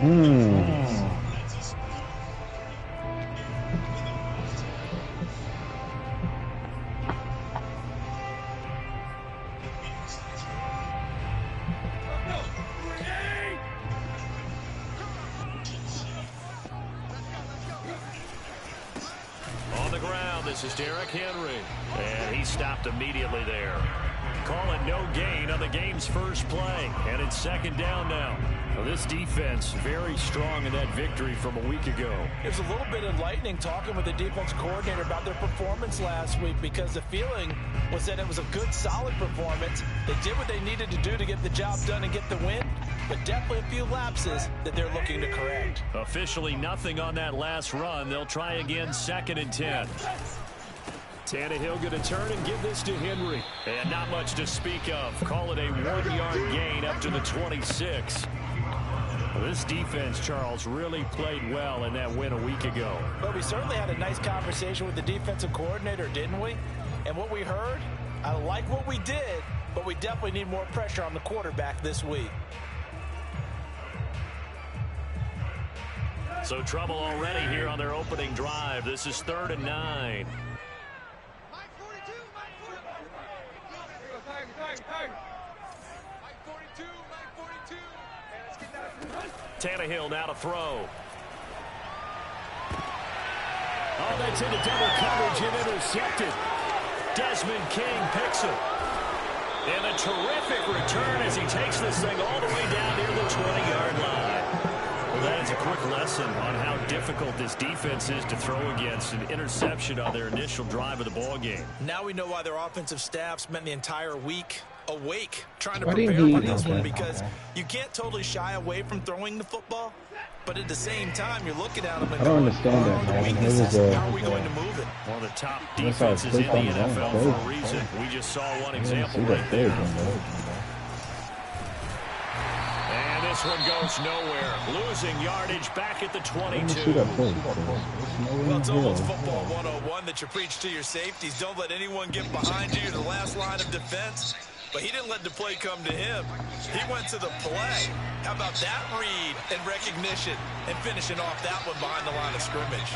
On the ground, this is Derrick Henry. And he stopped immediately there. Call it no gain on the game's first play. And it's second down now. Well, this defense very strong in that victory from a week ago. It was a little bit enlightening talking with the defense coordinator about their performance last week, because the feeling was that it was a good, solid performance. They did what they needed to do to get the job done and get the win, but definitely a few lapses that they're looking to correct. Officially nothing on that last run. They'll try again, 2nd and 10. Tannehill going to turn and give this to Henry. And not much to speak of. Call it a 1-yard gain up to the 26. Well, this defense, Charles, really played well in that win a week ago. But we certainly had a nice conversation with the defensive coordinator, didn't we? And what we heard, I like what we did, but we definitely need more pressure on the quarterback this week. So trouble already here on their opening drive. This is 3rd and 9. Tannehill now to throw. Oh, that's into double coverage and intercepted. Desmond King picks it. And a terrific return as he takes this thing all the way down near the 20-yard line. Well, that is a quick lesson on how difficult this defense is to throw against. An interception on their initial drive of the ball game. Now we know why their offensive staff spent the entire week awake trying to prepare for this one, because you can't totally shy away from throwing the football, but at the same time you're looking at them and I don't understand that, man. How are we going to move it? One of the top defenses in the NFL for a reason. We just saw one example right there. And this one goes nowhere. Losing yardage back at the 22. Well, it's almost football 101 that you preach to your safeties. Don't let anyone get behind you. You're the last line of defense. But he didn't let the play come to him. He went to the play. How about that read and recognition and finishing off that one behind the line of scrimmage?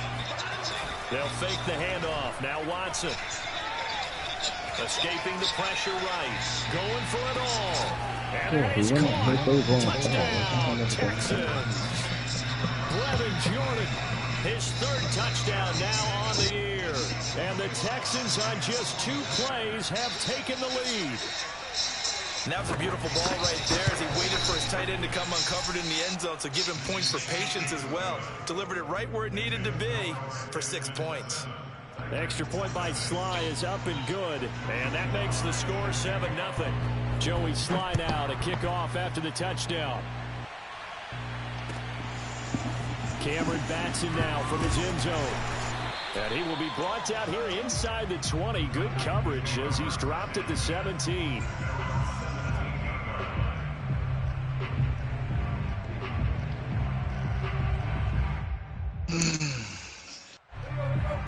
They'll fake the handoff. Now Watson. Escaping the pressure right. Going for it all. And that is caught. Touchdown, Texans. Brevin Jordan. His 3rd touchdown now on the year. And the Texans on just 2 plays have taken the lead. Now it's a beautiful ball right there as he waited for his tight end to come uncovered in the end zone, so give him points for patience as well. Delivered it right where it needed to be for 6 points. The extra point by Sly is up and good, and that makes the score 7-0. Joey Sly now to kick off after the touchdown. Cameron Batson now from his end zone. And he will be brought down here inside the 20. Good coverage as he's dropped at the 17.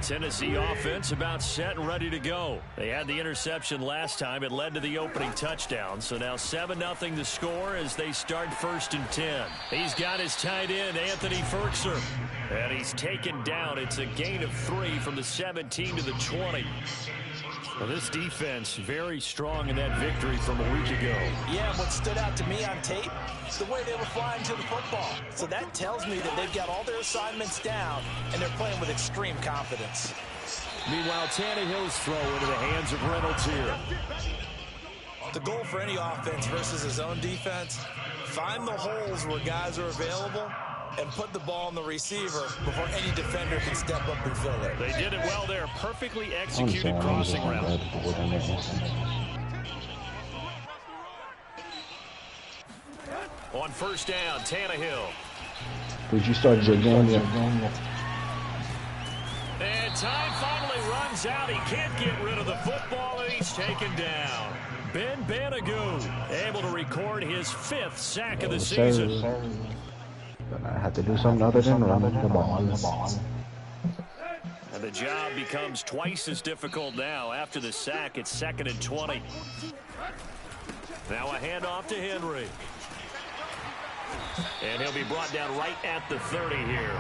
Tennessee offense about set and ready to go. They had the interception last time. It led to the opening touchdown. So now 7-0 the score as they start 1st and 10. He's got his tight end, Anthony Ferkser. And he's taken down. It's a gain of 3 from the 17 to the 20. Well, this defense very strong in that victory from a week ago. Yeah, what stood out to me on tape, the way they were flying to the football. So that tells me that they've got all their assignments down, and they're playing with extreme confidence. Meanwhile, Tannehill's throw into the hands of Reynolds here. The goal for any offense versus his own defense, find the holes where guys are available and put the ball on the receiver before any defender can step up and fill it. They did it well there. Perfectly executed crossing route. On 1st down, Tannehill. Did you start your game yet? And time finally runs out. He can't get rid of the football, and he's taken down. Ben Banagoo able to record his 5th sack of the season. I had to do something other than run the ball. And the job becomes twice as difficult now. After the sack, it's 2nd and 20. Now a handoff to Henry. And he'll be brought down right at the 30 here.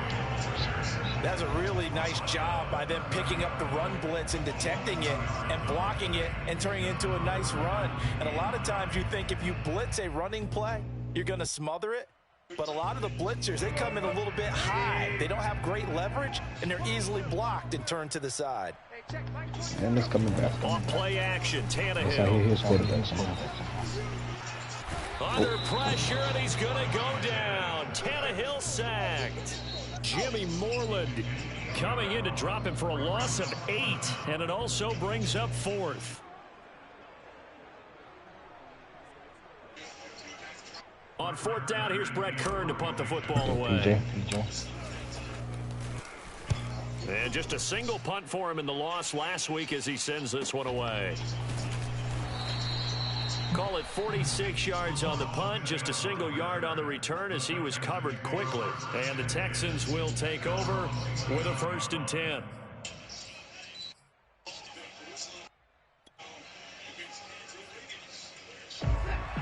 That's a really nice job by them picking up the run blitz and detecting it and blocking it and turning it into a nice run. And a lot of times you think if you blitz a running play, you're going to smother it. But a lot of the blitzers, they come in a little bit high. They don't have great leverage, and they're easily blocked and turned to the side. And it's coming back. On play action, Tannehill. That's how he hits quarterbacks. Under pressure, and he's going to go down. Tannehill sacked. Jimmy Moreland coming in to drop him for a loss of 8, and it also brings up 4th. On 4th down, here's Brett Kern to punt the football away. And just a single punt for him in the loss last week as he sends this one away. Call it 46 yards on the punt, just a single yard on the return as he was covered quickly. And the Texans will take over with a 1st and 10.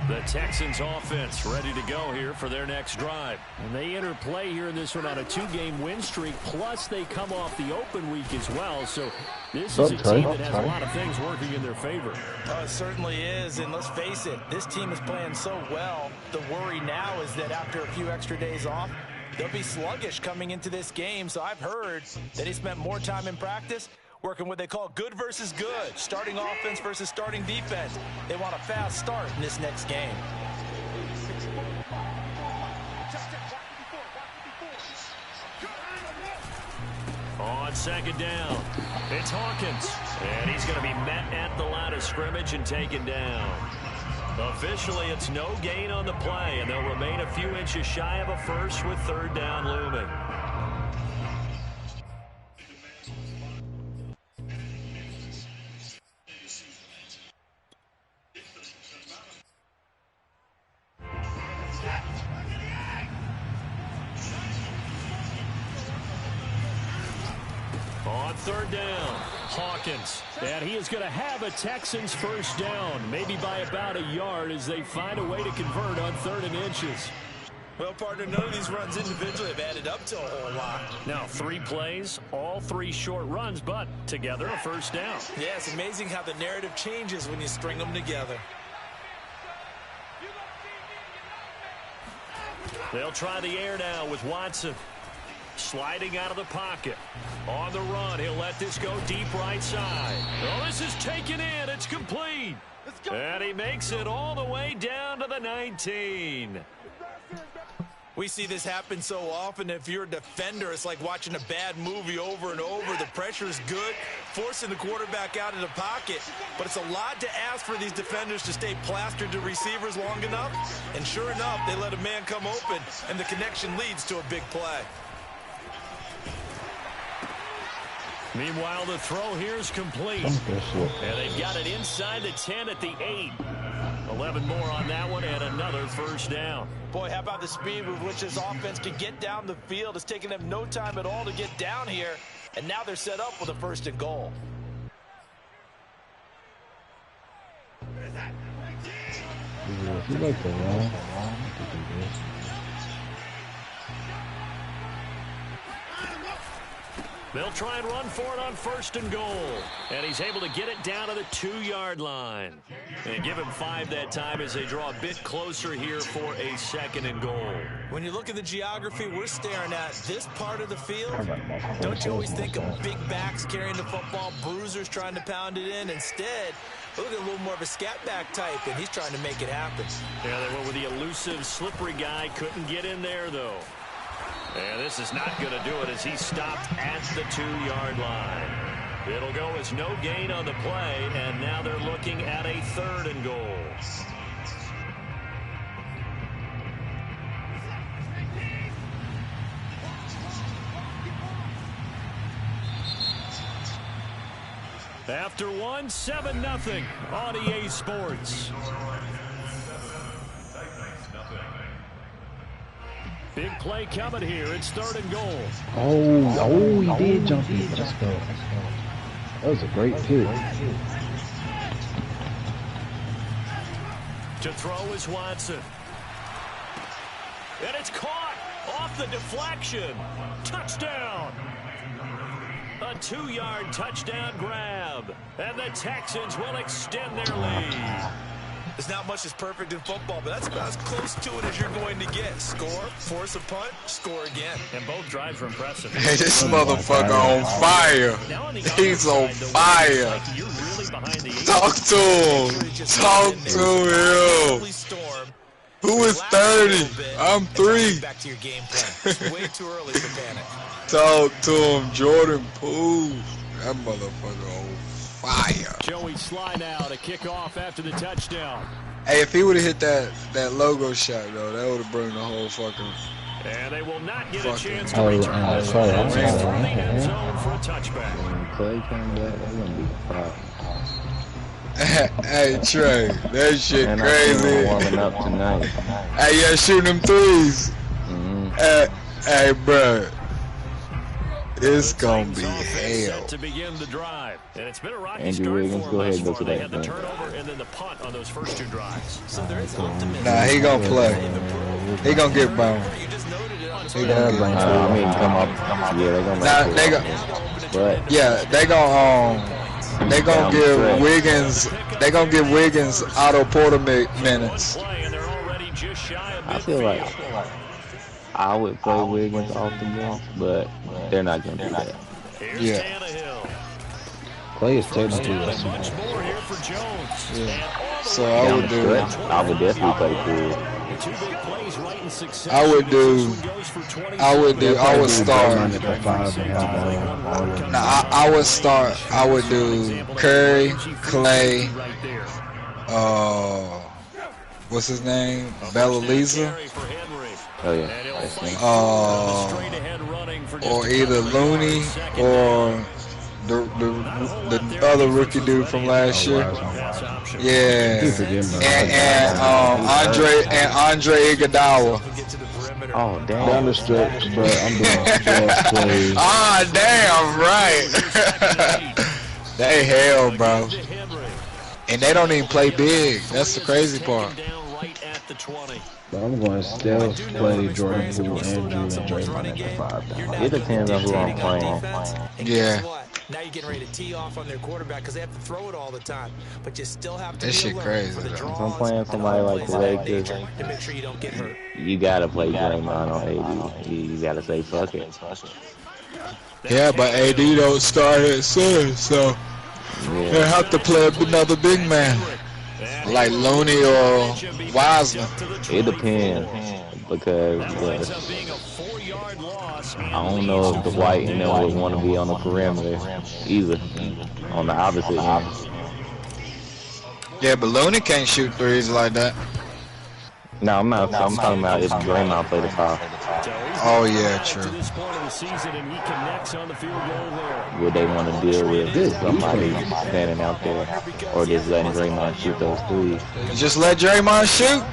The Texans offense ready to go here for their next drive. And they enter play here in this one on a 2-game win streak, plus they come off the open week as well. So this is a team that has a lot of things working in their favor. It certainly is, and let's face it, this team is playing so well. The worry now is that after a few extra days off, they'll be sluggish coming into this game. So I've heard that he spent more time in practice working what they call good versus good, starting offense versus starting defense. They want a fast start in this next game. On 2nd down, it's Hawkins, and he's going to be met at the line of scrimmage and taken down. Officially, it's no gain on the play, and they'll remain a few inches shy of a first with 3rd down looming. On 3rd down, Hawkins. And he is going to have a Texans 1st down, maybe by about a yard as they find a way to convert on 3rd and inches. Well, partner, none of these runs individually have added up to a whole lot. Now, 3 plays, all 3 short runs, but together a 1st down. Yeah, it's amazing how the narrative changes when you string them together. They'll try the air now with Watson. Sliding out of the pocket. On the run, he'll let this go deep right side. Oh, this is taken in. It's complete. And he makes it all the way down to the 19. We see this happen so often. If you're a defender, it's like watching a bad movie over and over. The pressure is good, forcing the quarterback out of the pocket. But it's a lot to ask for these defenders to stay plastered to receivers long enough. And sure enough, they let a man come open, and the connection leads to a big play. Meanwhile, the throw here is complete. And they've got it inside the 10 at the 8. 11 more on that one and another 1st down. Boy, how about the speed with which this offense can get down the field? It's taken them no time at all to get down here. And now they're set up with a 1st and goal. If you like to run, you can do this. They'll try and run for it on 1st and goal. And he's able to get it down to the 2-yard line. And give him 5 that time as they draw a bit closer here for a 2nd and goal. When you look at the geography we're staring at, this part of the field, don't you always think of big backs carrying the football, bruisers trying to pound it in? Instead, look at a little more of a scat back type, and he's trying to make it happen. Yeah, they went with the elusive, slippery guy. Couldn't get in there, though. And this is not going to do it as he stopped at the 2-yard line. It'll go as no gain on the play, and now they're looking at a 3rd and goal. After 1, 7-0 on EA Sports. Big play coming here. It's 3rd and goal. Oh, he did jump in. Let's go. That was a great pick. To throw is Watson. And it's caught off the deflection. Touchdown. A 2-yard touchdown grab. And the Texans will extend their lead. There's not much that's perfect in football, but that's about as close to it as you're going to get. Score, force a punt, score again. And both drives were impressive. Hey, this motherfucker on fire. He's on fire. Talk to him. Talk to him. Who is 30? I'm 3. Back to your game plan. Way too early for panic. Talk to him, Jordan Poole. That motherfucker on fire. Joey Sly now to kick off after the touchdown. Hey, if he would have hit that logo shot, though, that would have brought the whole fucking... And they will not get a chance to Oh, return sorry, this sorry. from the end zone for a touchback. When Clay came back, that's gonna be a problem. Hey, Trey, that shit And crazy. warming up tonight. Hey, yeah, shooting them threes. Hey, bro. It's gonna be hell. To begin the drive. And it's been a rocky Andrew start Wiggins, for go them ahead and go thus to far. They that had the thing. turnover and then the punt on those first 2 drives. So there is optimism. Nah, he gonna play. He gonna get boned. You just noted it on He gonna get I mean, come up. Yeah, they're gonna Nah, make they it. go. But Yeah, they gonna give Wiggins. They gonna give Wiggins Otto Porter minutes. Play, and they're already just shy of I feel like I would play Wiggins off the bench, but they're not gonna do that. Here's Yeah. Tannehill. Clay is First technically down and much more here for Jones. Yeah. And all the So way I down would the do. stretch. I would definitely play Poole. The 2 big plays right in succession. I would do. This one goes for 27. I would start. Nah, Nah, I would start. I would do Curry, Clay, what's his name? Bellaliza, oh yeah. or either Looney or the other rookie dude from last year. Yeah, and Andre Iguodala. Oh damn. Down the stretch, but I'm doing fast plays. Ah, damn right. They hell, bro. And they don't even play big. That's the crazy part. But I'm going to stealth play Jordan Poole, Andrew, and Draymond at the 5 down. It depends on who I'm playing. Yeah. Now you're getting ready to tee off on their quarterback because they have to throw it all the time. But you still have to That be shit alert crazy, for the though. draws If I'm playing somebody like the Lakers, to make sure you don't get hurt. you gotta play Draymond on AD. You gotta say fuck it. Yeah, but AD don't start at center, so they have to play another big man, like Looney or Wiseman. It depends because I don't know if the White and them would want to be on the perimeter either, on the opposite end. Yeah, but Looney can't shoot threes like that. No, I'm talking about if Draymond play the 5. Oh yeah, true. Would they want to deal with somebody standing out there, or just letting Draymond shoot those threes? Just let Draymond shoot.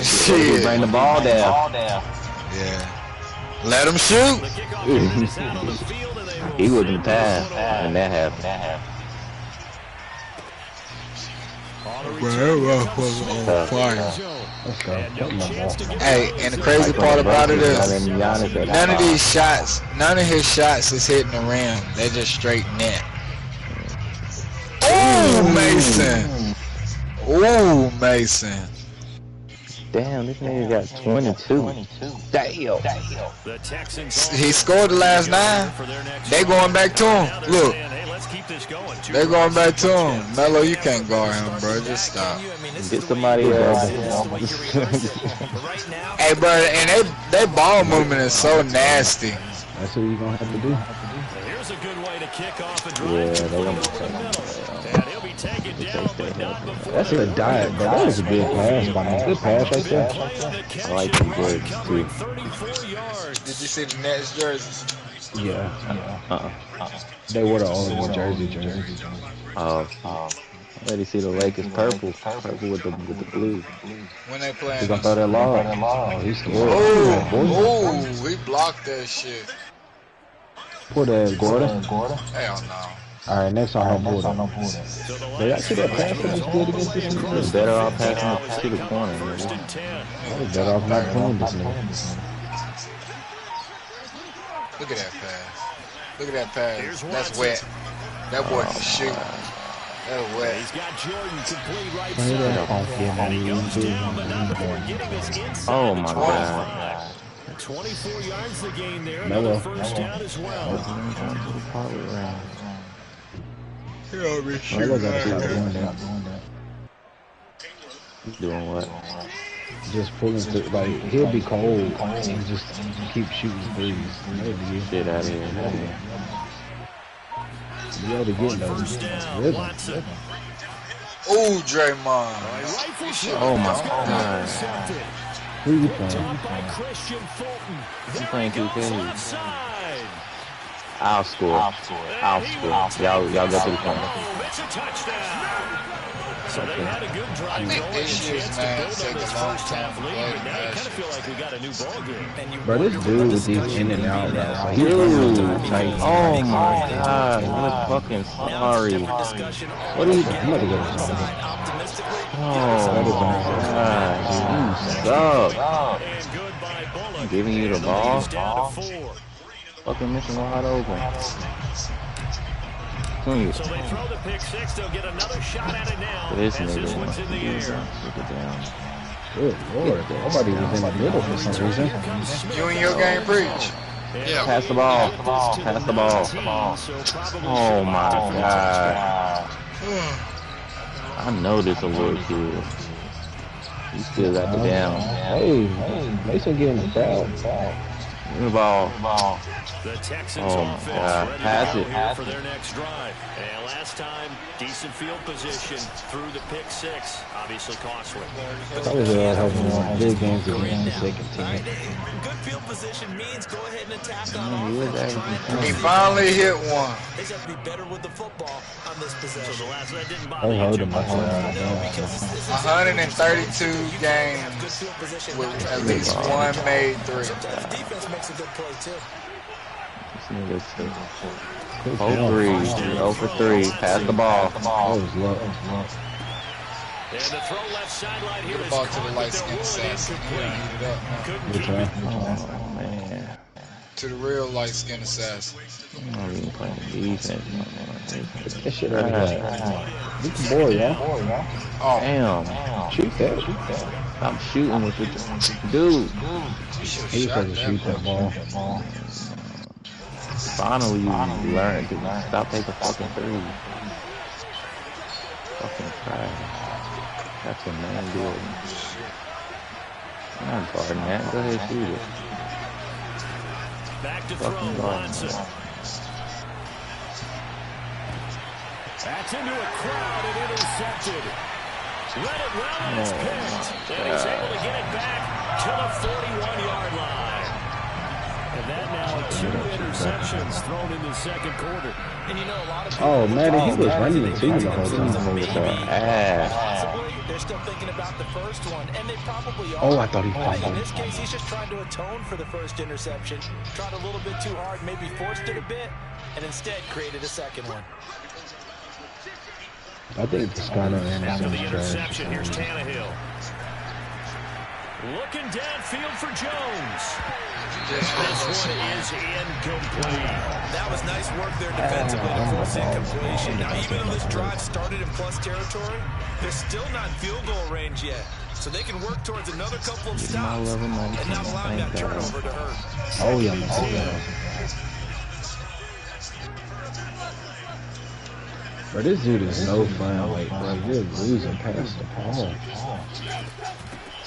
Shit. Bring the ball down. Yeah. Let him shoot. He wouldn't pass, and that happened. Bro, that motherfucker on fire. Hey, and the crazy part about it is, none of his shots is hitting the rim. They're just straight net. Oh, Mason. Oh, Mason. Damn, this nigga got 22. Damn. He scored the last 9. They going back to him. Look. They're going back to him. Melo, you can't guard him, bro. Just stop. Get somebody else. Hey, bro, and they ball movement is so nasty. That's what you're going to have to do. Here's a good way to kick off a Yeah, drive. they're gonna And he'll be taken down, but not before That's a diet, bro. That was a good pass by me. Good pass right there. I like the birds too. 34 yards. Did you see the Nets jerseys? Yeah. They were the only jerseys. Let me see the Lakers purple with the blue. When they He's playing. going to throw that lob. Oh, he scored. Oh, he blocked that shit. Poor that Gordon. Hell no. All right, next on no border. They actually that passing was good against this nigga. Better off passing to the corner. I was better off not playing this nigga. Look at that pass. Look at that pass. That's wet. That boy can shoot. That's wet. He's got Jordan complete right Play that side. off, yeah, And he man. goes down, but not before getting his inside. Oh my God. 24 yards to gain there. Mellow. Another first down as well. He'll be I shooting gotta like stop that. doing that. Doing what? Just pulling through, like, he'll be cold and just keep shooting threes. Get out of here. You able to get those. First down, Rhythm. Watson. Ooh, Draymond. Rifle shot. Oh my God. Intercepted. Who you playing? Top by Christian Fulton. You playing There it 2K? goes offside. I'll score. I'll score. Y'all go to the corner. Oh, it's a touchdown. So they had a good drive I think going, this a year's chance to man build on take this a long first time half to lead, play but now you last kind of feel like we got a new ball game. Bro, this dude with these in and out routes, like, he's Dude. tight. Oh my God. What fucking sorry. What are you doing? I'm about to get him something. Oh my God. You suck. And good by Bullock. Giving you the And ball. leads down to 4. Fucking missing wide open. So they throw the pick six. They'll get another shot at it now. This As this one's in the air. Good Lord. Nobody was in the middle for some reason. You and your game preach. Yeah. Pass the ball. Pass the ball. Oh my God. I know this a little kid. He still got the down. Hey, Mason getting the foul. Give me the ball. The Texans Oh, my offense God. ready Pass to it. go here for their next drive. And last time, decent field position through the pick six. Obviously costly. Probably having one big games against the second team. Good field position means go ahead and attack on He is offense. actually He finally hit one. They just have to be better with the football on this So possession. the last that didn't They bother you hold too him much. up around. 132 games with at least one made three. Sometimes the defense makes a good play too. This nigga's 0-3. 0-3. Pass the ball. That was low. And the throw left sideline here Get the is ball to caught, the but light they'll skin rule it assassin. He done incomplete. heated up now. Couldn't Good keep try. it. Oh man. To the real light skin assassin. I'm not even playing defense no more. That shit already got. Beat the boy, y'all. Oh, Damn. Shoot that. Stop shooting with it. Dude. you should He have was shot supposed to shoot that ball. Finally you learn to stop taking fucking threes. Fucking trash. That's a man deal. I'm not guarding that. Go ahead, shoot it. Back to Fucking throw, guarding Watson. that. That's into a crowd and intercepted. Read it well and it's picked. And he's able to get it back to the 41-yard line. And that now 2 interceptions thrown in the second quarter. And you know a lot of Oh, man, he was running the team the whole Moving time. with their ass. possibly they're still thinking about the first one, and they probably are. Oh, I thought he But in fumbled. this case, he's just trying to atone for the first interception. Tried a little bit too hard, maybe forced it a bit, and instead created a second one. I think this kind of After the Anderson's trash. interception, here's Tannehill. Looking downfield for Jones. This one is incomplete. That was nice work there defensively to force incompletion. Now, even though this drive started in plus territory, they're still not field goal range yet. So they can work towards another couple of stops and not allow that turnover to hurt. Oh, yeah, man. Bro, this dude is no fun. Like, bro, you're losing past the ball.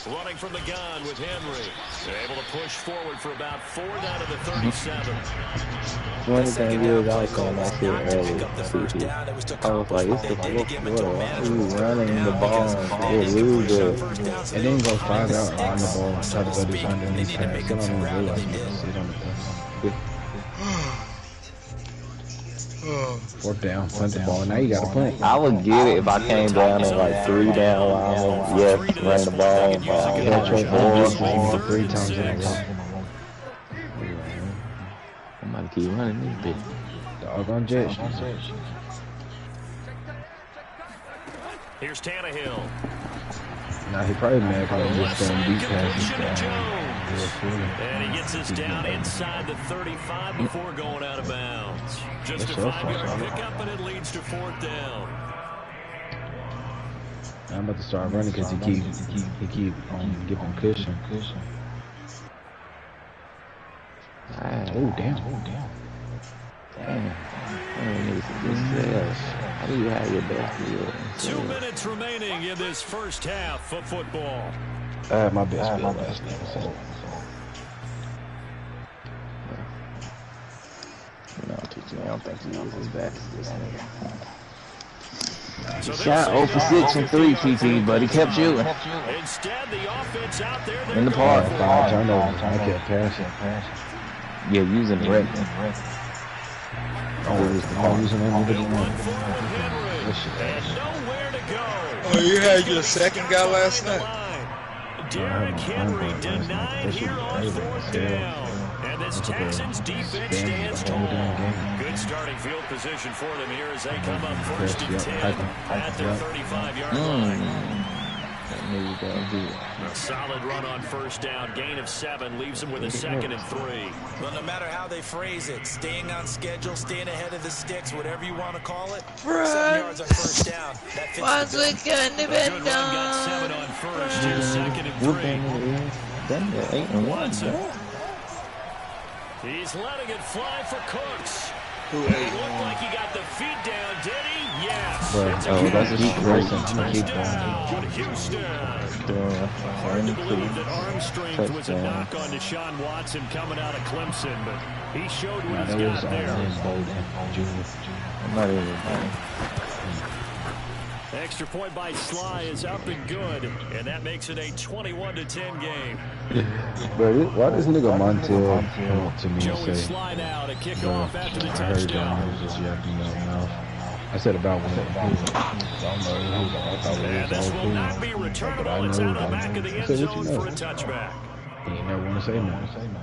Running from the gun with Henry. They're able to push forward for about 4 down to the 37. One thing is I was saying that shit earlier. I was like, it's the fourth quarter. Why are you running the ball? You'll lose it. And then go 5 out on the ball and try to go this underneath pass. Still don't even realize you can sit on the pass. 4th down, punt the ball. Now you got to punt. I would get it if I came down at like 3 down linemen. Yes, run the ball. That's what I'm 3 times in a row. I'm about to keep running this bitch. Dog on Jets. Here's Tannehill. Nah, he probably mad because I'm just throwing deep passes. And he gets us down inside the 35 before going out of bounds. Just a 5-yard pickup, and it leads to 4th down. I'm about to start running because he keep giving cushion. Oh damn! Damn. How do you have your best deal? 2 minutes remaining in this first half of football. I had my best deal last night. So. No, TJ, I don't think he was as bad as this nigga. So shot 0 for 6 and 3, TT, but he kept shooting. Instead, the offense out there in the park. 5 turnovers. I kept passing. Yeah, using the record. Using him with the one. Oh, you had your second guy last night? Derrick Henry denied here on 4th down. And this Texans defense stands tall. Good starting field position for them here as they come up 1st and 10 at their 35-yard line. A solid run on 1st down. Gain of 7 leaves them with a 2nd and 3. Well, no matter how they phrase it, staying on schedule, staying ahead of the sticks, whatever you want to call it, 7 yards on 1st down. That fits the good run got 7 on 1st. Here's 2nd and 3. Watson. He's letting it fly for Cooks. It looked like he got the feet down, did he? Yes. That's a touchdown, Houston. Hard to believe that arm strength was a knock on Deshaun Watson coming out of Clemson, but he showed what he's got there. Extra point by Sly is up and good, and that makes it a 21-10 game. Bro, why this nigga Montel come up to me and Joey say, Sly now to kick off after the I heard touchdown. that was just yapping your mouth. I said about when And this will not be returnable. It's out of the back of the end zone for a touchback. He ain't never want to say nothing.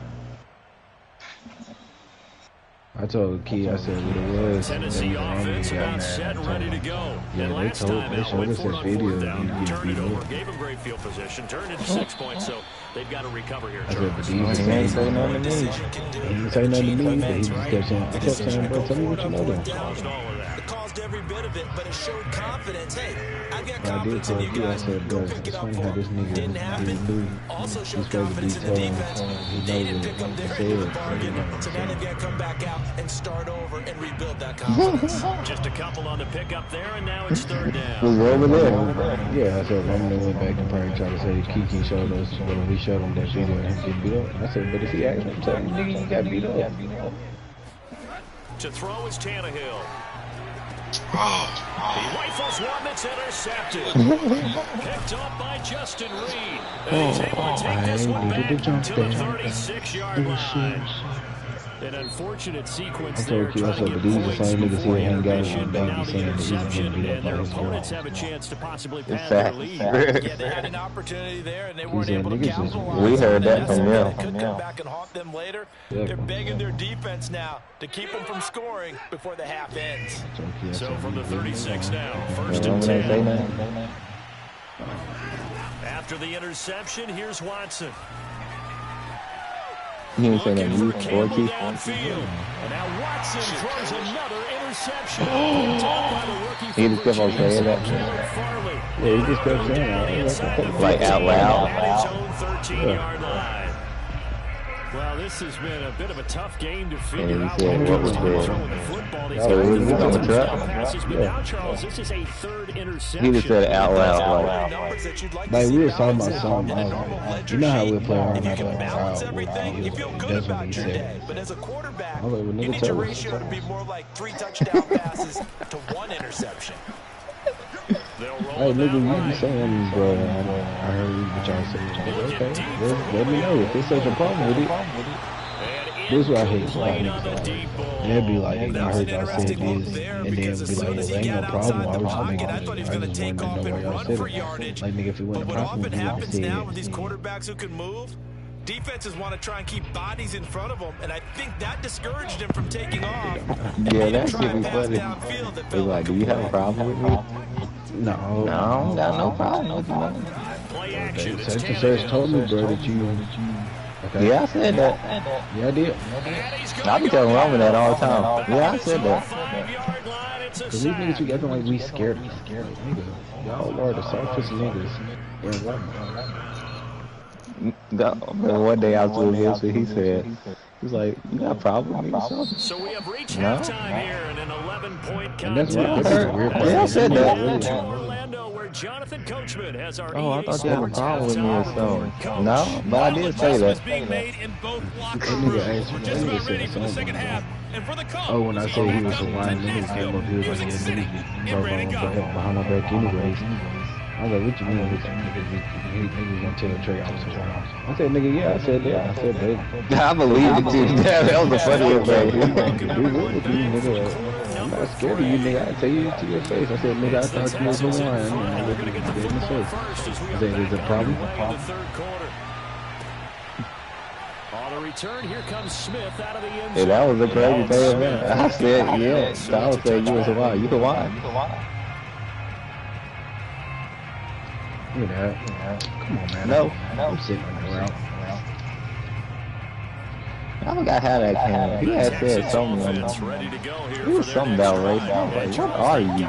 I told the kid, I said what it was. Tennessee offense about set, ready to go. Yeah, and last time they out, showed went us for it a on video 4th of down, him turned getting it beat over, up. gave him great field position, turned into 6 points, so they've got to recover here. I said, but he ain't say nothing to me. He didn't say nothing to me, but he just kept saying, bro, tell me what you know then. Caused all of that. It caused every bit of it, but it showed confidence. Hey, I've got I did confidence tell in you you, I guys. said, Go bro, pick it it's up funny for how him. this nigga, Didn't happen. he knew Also he's showed supposed to be confidence in the telling defense. he They knows didn't pick up it. their He end of the said bargain, it. so now they've got to come back out and start over and rebuild that confidence. Just a couple on the pickup there, and now it's 3rd down. Was over there. Yeah, I said, I'm gonna went back and probably try to say Kiki showed us, when we showed him that video of him getting beat up. I said, but if he asked me, tell him, nigga, you got beat up. To throw is Tannehill. He rifles one that's intercepted. Picked up by Justin Reed. And he's able to take this one back to the 36-yard line. An unfortunate sequence there. I told you, I said, but these are the same niggas here hang out with and they be saying that he's gonna beat up And by their his girl. opponents have a chance to possibly It's pad their fact. lead. Yeah, they had an opportunity there, and they weren't said able to niggas is- capitalize. We heard that from They them. could come back and haunt them later. Yeah. They're begging their defense now to keep them from scoring before the half ends. So from the 36 now, 1st I'm and gonna say 10. nothing. After the interception, here's Watson. He ain't say Looking nothing. for You Campbell 40. downfield. And now Watson throws another interception. Picked off by the rookie He just kept on from saying Virginia, that. Jared Farley. Yeah, he just kept saying that. Like out loud. At his own 13-yard line. Well, this has been a bit of a tough game to figure he out said what what was Charles good. throwing the football. He's So got he was the on the track. passes, but now, Charles, this is a 3rd interception. He just said it out loud. Numbers that you'd like to Like, see we were talking about balance out something. in a normal ledger You know how we sheet. play around If you like can a balance wild everything, you feel good that's what about he your said. day. But as a quarterback, I was like, well, you nigga, need your tell us. ratio to be more like 3 touchdown passes to 1 interception. They'll roll Hey, it nigga, out you be right. saying, bro, I heard you what y'all saying. Okay, let me know if there's such a problem with it. This is what I hate. And they'd be like, I heard y'all said this, and then be like, well, there ain't no problem. I was just making, I just wanted to know why y'all said it. Like, nigga, if it wasn't a But what problem, often you wouldn't happens say now with it. these quarterbacks who can move, Defenses want to try and keep bodies in front of them, and I think that discouraged him from taking off. Yeah, that should be funny. He's like, do you have a problem with me? No, I don't got no problem with you, man. Play action. Such and such told me, bro, that you. Okay. Yeah, I said that. Yeah, I did. I be telling Roman that all the time. Yeah, I said that. Cause these niggas be acting like we scared niggas. Y'all are the softest niggas in Walmart. One day I was with Wilson, he said, he's like, you got a problem with me or something? So we have reached halftime here in an 11-point And that's contest. what weird. Yeah, I said that. Orlando, where Jonathan Coachman has our Oh, I EA thought you had a Sports problem with me or halftime something. report. No, but I did say that. being made in both locker That nigga rooms. asked me, We're just that about nigga ready said for the second something. half. And for the Cubs, Oh, when I said he was a line nigga came up, he was like, yeah, niggas behind my back anyways. I was like, what you mean? Niggas gonna tell Trey I was a line. I said, nigga, yeah, I said that. I said, babe. I believe it too. That was the funniest thing. I'm not scared of you, nigga. I tell you to your face. I said, nigga, I thought you was a line. And I looked at him dead in the face. I said, is it a problem? On the return, here comes Smith out of the end Yeah, zone. that was the crazy thing, man. I said, yeah. I was saying you was a lie. You the lie. Look at that. Come on, man. No. I'm sitting on the route. I forgot how that came. He had said something. Offense ready to go here It was for their something next about race. I was like, what are you? The lead,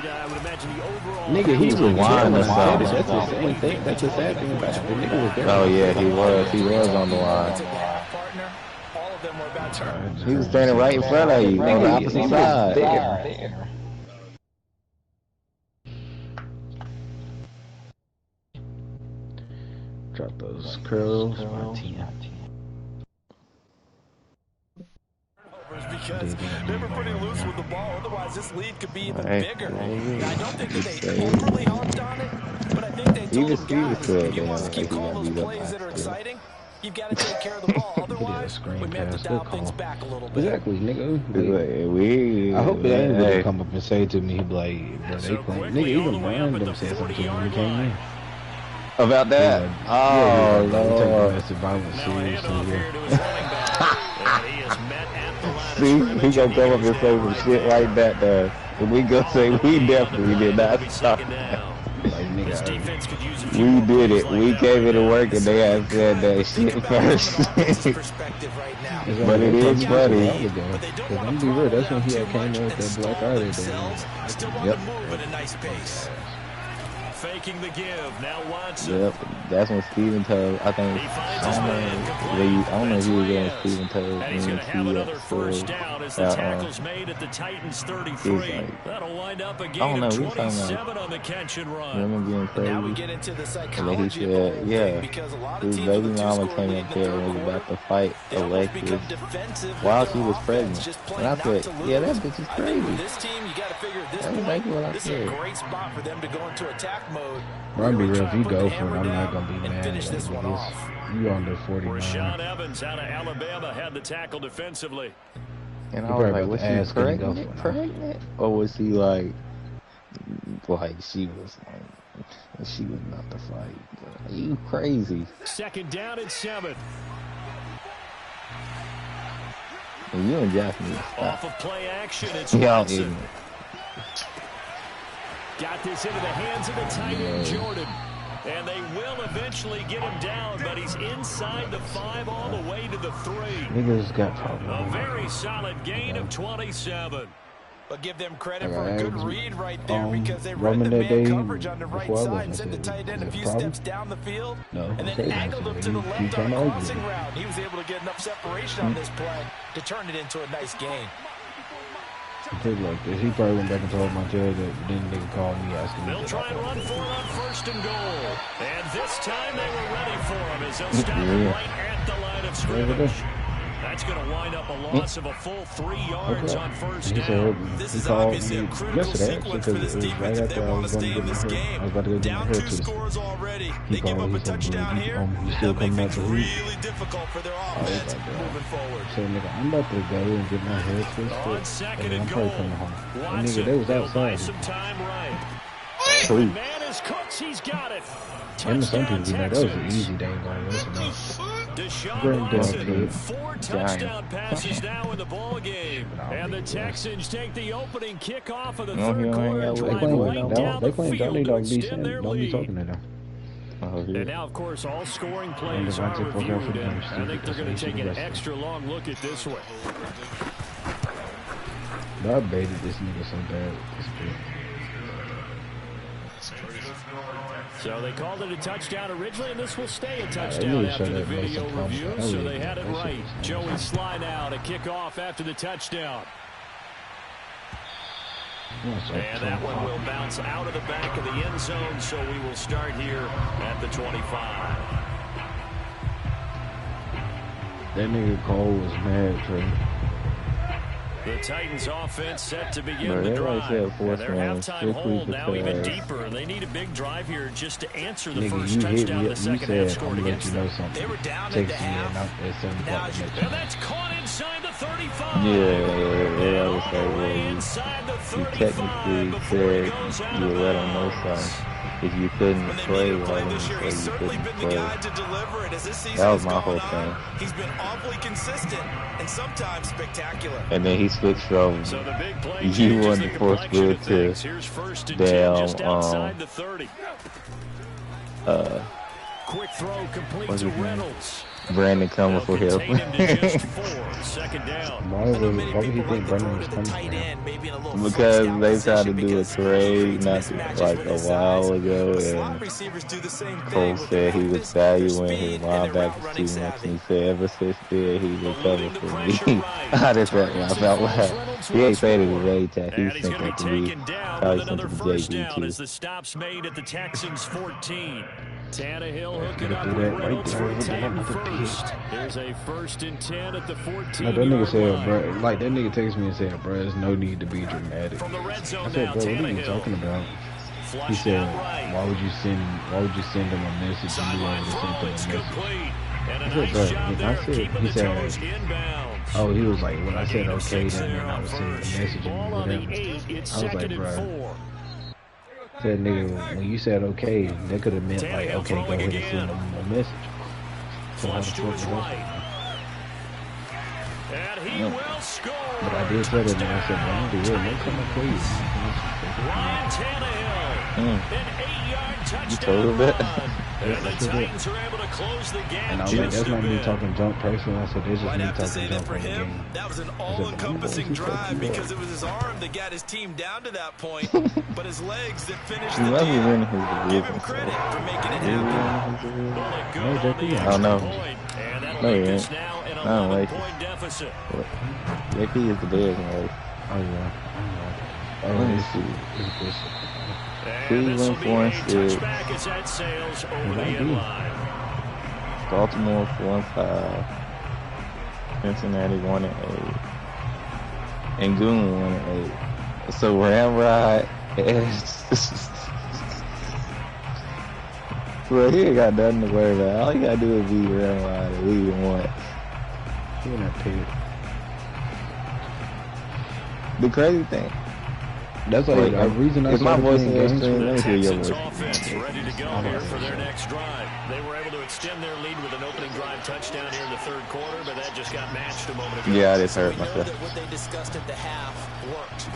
I would imagine the overall. Nigga, he was lying lying or or something. That's the same thing. That's the sad thing about it. The nigga was there. Oh, yeah, he was. He was on the line. Partner, all of them were about to. He was standing right in front of you on the opposite side. Drop those curls. My team. Because they were pretty loose with the ball. Otherwise, this lead could be even bigger. Now, I don't think that they overly harped on it, but I think they told them, guys, if you want to keep calling those plays that are exciting, you've got to take care of the ball. Otherwise, we may have to dial things back a little bit. Exactly, nigga. I hope they ain't really come up and say to me, like, bro, they playing. Nigga, even Brandon said something to me when he came in. About that? Yeah, Oh, take Lord. domestic violence seriously. See, he gonna come up and say some shit like that there. And we gonna say we definitely did not stop. Like, nigga, We did it. We came into work and they had said that shit first. But it is funny. Cause I'm be real, that's when he had came in with that black eye there. Yep. Faking the give. Now Watson. Yep. That's when Steven told, I think, I don't know if he was getting Steven told. And he's going to have another first down as the tackle's made at the Titans 33. That'll wind up a gain of 27 on the catch and run. Remember being crazy? Now we get into the And psychology then he said, yeah, because a lot of his teams baby with a mama two-score came lead up in the there third and was quarter, about to fight they almost Alexis become defensive while with she their was offense, pregnant. just And plain I not said, to yeah, that lose. bitch is I think crazy. with this team, you got to figure at this That's point, exactly what I this is said. a great spot for them to go into attack mode. Bro, I'll be real, if you Put go the for it, hammer I'm not down gonna be and mad. finish this one off. You under 49. Rashawn Evans out of Alabama had the tackle defensively. And I You was probably like, about was to she ask, can you go pregnant? for it? Pregnant? Or was she like she was not the fight. But you crazy. Second down and 7. And you and Jackson need to stop. Off of play action, it's Y'all Watson. ignorant. Got this into the hands of the tight end, Jordan. And they will eventually get him down, but he's inside the 5 all the way to the 3. Niggas got A problems. very solid gain of 27. But give them credit for a good read right there because they read Roman the that day man coverage on the right before I side left, and I sent the said, tight end a is it a few problem? steps down the field No, and I then said angled him nothing. to the He left trying on to a argue crossing with me. route. He was able to get enough separation on this play to turn it into a nice gain. Completely like this. He probably went back and told Montez that then nigga called me asking me. They'll try and run for it on 1st and goal. And this time they were ready for him as they'll stop him right at the line of scrimmage. That's going to wind up a loss of a full 3 yards on 1st He down. said, This he is called obviously a me critical yesterday sequence actually for this because it was right defense if after they I want to was going stay to in get this my hair. game. I was about to go get my Down hair 2 twisted. scores already. He They give called, up he a said, touchdown bro, here. you That'll still make coming out things the hoop? really difficult for their offense moving forward. So nigga, I'm about to go and get my hair twisted. On 2nd And and I'm goal. probably coming home. And Watson nigga, they was will buy outside. some time right. Who? Man is Cooks. He's got it. Him and some people, Touchdown, that was an Texans. easy day going. Deshaun Granddad Watson, kid. 4 touchdown passes now in the ball game. And the Texans take the opening kickoff of the third quarter and drive right down the field to extend their Don't be lead. talking to them. And now, of course, all scoring plays are reviewed, and I think they're going to take an extra long look at this one. I baited this nigga so bad with this pick. So they called it a touchdown originally, and this will stay a touchdown after the video review, so they had it right. Joey Sly now to kick off after the touchdown. And that one will bounce out of the back of the end zone, so we will start here at the 25. That nigga Cole was mad, Trey. The Titans offense set to begin the drive. And their halftime hold now even deeper. They need a big drive here just to answer the first touchdown the second half scored against them. They were down at the half. And that's caught inside the 35. Yeah, I was like, Inside the you 35 technically before said it goes out you of would let them know bounds. something. If you couldn't When they play, need to play why this year, didn't he's you certainly been the play? guy to deliver it. As this season That was has my gone whole on, thing. he's been awfully consistent and sometimes spectacular. And then he switched from So the big play you changes want the to force complexion good of to things. Here's first and 10 just outside the 30. Quick throw complete what's to his name? Reynolds. Brandon coming for him. Contain him to just 4. Second down. Why would he think Brandon was coming for him? Because they tried to do a trade not like a while ago, and Cole said he was valuing his linebackers too much, and he said ever since then he been coming for me. I just laughed out loud. He ain't saying it was way tech. He And he's sent going that to to be me. taken down Probably with sent another it to first JB down too. as the stop's made at the Texans 14. Tannehill hooking up Do with that right Reynolds there for a with the Titan other first. There's a 1st and 10 at the 14-yard Like that nigga said, line. bro. Like that nigga texted me and said, bro, there's no need to be dramatic. From the red zone I said, now, bro, what are you Tannehill. talking about? He Flushed said, out right. why would you send him a message and you Sideline already throw, sent it's him a message? complete. And a I said, nice bro, job I there of said- keeping he the said, toes inbounds. Oh, he was like, when I said Gain of okay, 6 that there meant I on was sending first. a message and Ball on the whatever. 8. It's I was second like, and bro. 4. Said nigga, when you said okay, that could have meant like, Tannehill okay, go throwing ahead and again. send him a message. So how the Flush to fuck his was that? right. And he will score. But I did tell him, I said, bro, dude, next time I play you. Ryan Tannehill, an 8-yard touchdown told him that? run. And the That's it. Titans are able to close the gap And I was like, just that's a not me bit. talking junk person. I said, this just I'd me have to talking say that junk for on the him, game. that was an I said, all-encompassing "What the fuck drive you because doing?" it was his arm that got his team down to that point, but his legs that finished He the must be winning deal. his Give him division. credit for making it He happen. winning his division. Bullet good No, on JP, the I extra don't know. point. And that'll No, make he this ain't. now an I don't like it. 11-point deficit. JP is the Bears, right? Oh, yeah. Oh, Let me it's see. this. And this will Cleveland be a 4-6. touchback as that sails over the might end be. line. Baltimore 4-5. Cincinnati 1-8. And Goon 1-8. So Ramrod well, he ain't got nothing to worry about. All you gotta do is beat Ramrod and we even want. He in that pig. The crazy thing. That's like the reason I is my started voice playing in your games stream? with Let me hear your Texans voice. offense ready to go here for their next drive. They were able to extend their lead with an opening drive touchdown here in the third quarter, but that just got matched a moment ago. Yeah, I just So hurt we know myself. that what they discussed at the half worked.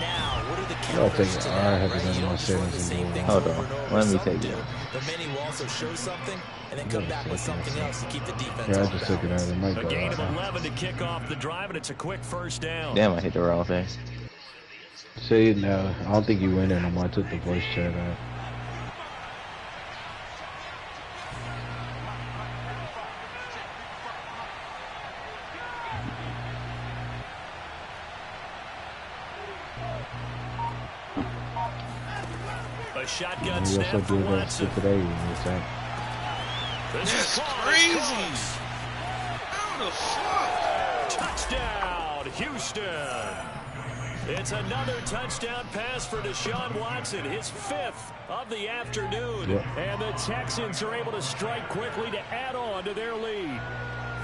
Now, what are the I'll take counters it. to I that, have to right? go to You my don't just run the settings same and things Hold over on. and over. Let me Some take do, it. but many will also show something and then come back with something else to keep the defense Yeah, I off just took it balance. out. It might A go gain of out. 11 to kick off the drive, and it's a quick first down. Damn, I hit the wrong thing. Say it now. I don't think you went in. I took the voice chat out. A shotgun Maybe snap I'll for do that Watson. shit today. It's like, This is crazy. How the fuck? Touchdown, Houston. It's another touchdown pass for Deshaun Watson, his 5th of the afternoon. Yeah. And the Texans are able to strike quickly to add on to their lead.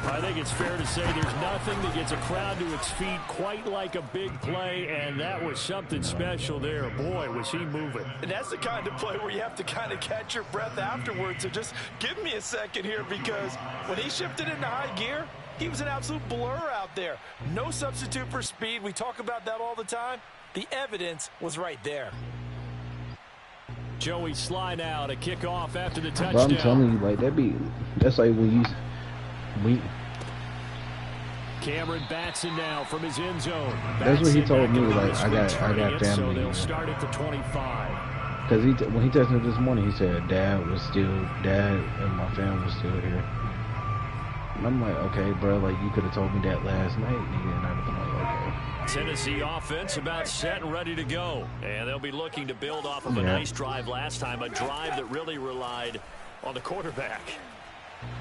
I think it's fair to say there's nothing that gets a crowd to its feet quite like a big play, and that was something special there. Boy, was he moving. And that's the kind of play where you have to kind of catch your breath afterwards. So just give me a second here, because when he shifted into high gear, he was an absolute blur out there. No substitute for speed. We talk about that all the time. The evidence was right there. Joey Sly now to kick off after the touchdown. But I'm telling you, like, that's like when Cameron Batson now from his end zone. That's what he told me. Like, I got family. So they'll start at the 25. Because when he texted me this morning, he said Dad and my family was still here. And I'm like, okay, bro, like, you could have told me that last night, nigga. And I'd have been like, okay. Tennessee offense about set and ready to go. And they'll be looking to build off of a nice drive last time, a drive that really relied on the quarterback.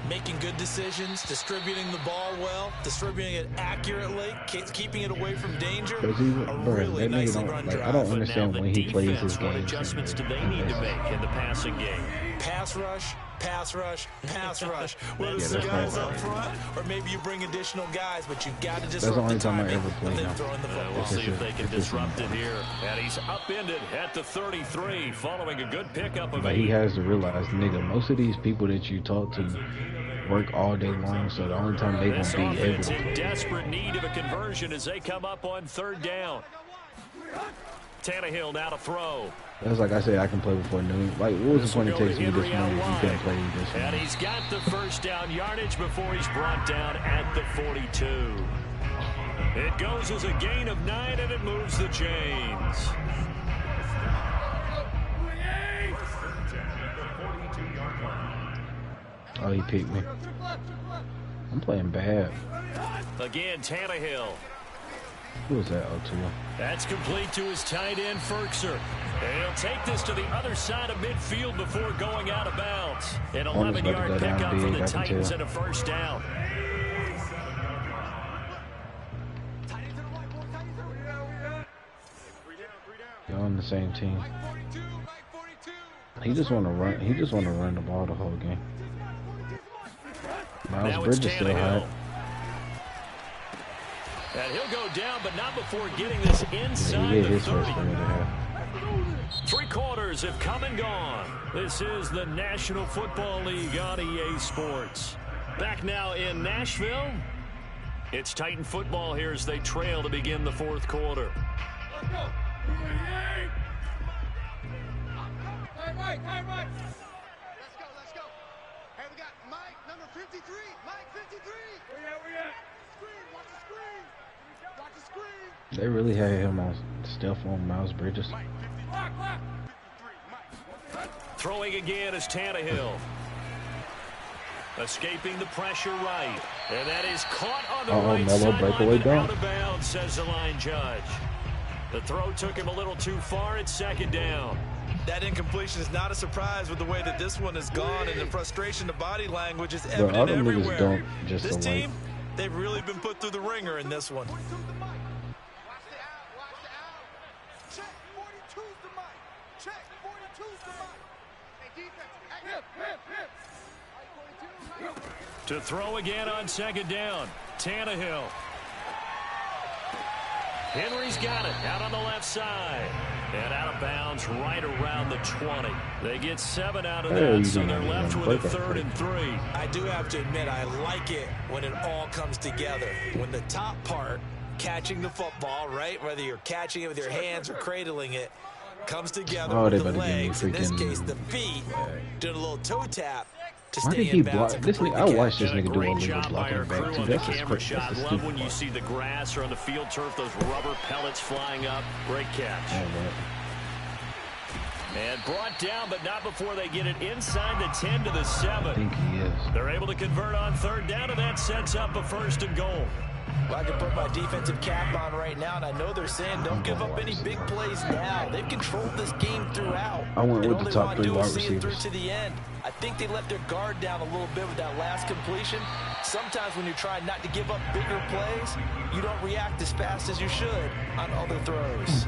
Making good decisions, distributing the ball well, distributing it accurately, keeping it away from danger. A really nicely run drive. I don't understand when he plays his game. What adjustments do they need to make in the passing game? Pass rush, pass rush, pass rush. Whether it's the guys up front or maybe you bring additional guys, but you've got to disrupt the timing of them throwing the football. We'll see if they can disrupt it here. And he's upended at the 33 following a good pickup of 8. He has to realize, nigga, most of these people that you talk to work all day long, so the only time they gonna be able to in desperate need of a conversion as they come up on 3rd down. Tannehill now to throw. That's like I said, I can play before noon. Like, what was the point of texting me this morning if you couldn't play this morning? And he's got the first down yardage before he's brought down at the 42. It goes as a gain of 9, and it moves the chains. Oh, he picked me. I'm playing bad. Again, Tannehill. Who was that? Oh, Tua. That's complete to his tight end, Ferkser. And he'll take this to the other side of midfield before going out of bounds. An 11-yard pickup for the Titans and a first down. Y'all on the same team. He just want to run. He just want to run the ball the whole game. Miles Bridges still high. And he'll go down, but not before getting this inside the 30. 3 quarters have come and gone. This is the National Football League on EA Sports. Back now in Nashville. It's Titan football here as they trail to begin the 4th quarter. Let's go. Hey, Mike. Let's go. Hey, we got Mike, number 53. Mike, 53. Where you at? Screen, watch the screen. Watch the screen. They really had him on stealth on Miles Bridges. Throwing again is Tannehill. Escaping the pressure right. And that is caught on the right sideline and out of bounds, says the line judge. The throw took him a little too far at 2nd down. That incompletion is not a surprise with the way that this one has gone, and the frustration, the body language is evident everywhere. This team, they've really been put through the ringer in this one. Watch the out. Check, 42's the mic. Check, 42's the mic. Hey, defense. To throw again on 2nd down. Tannehill. Henry's got it out on the left side. And out of bounds right around the 20. They get 7 out of that, so they're left with a 3rd and 3. I do have to admit, I like it when it all comes together. When the top part, catching the football, right, whether you're catching it with your hands or cradling it, comes together with the legs, in this case the feet, doing a little toe tap to stay in bounds. I watched this nigga do a little blocking back too. That's camera shot. Love when you see the grass or on the field turf, those rubber pellets flying up. Great catch. And brought down, but not before they get it inside the 10 to the 7. I think he is. They're able to convert on 3rd down, and that sets up a 1st and goal. Well, I can put my defensive cap on right now, and I know they're saying don't give up any big plays now. They've controlled this game throughout. I went with the top 3 wide receivers. Through to the end. I think they let their guard down a little bit with that last completion. Sometimes when you're trying not to give up bigger plays, you don't react as fast as you should on other throws.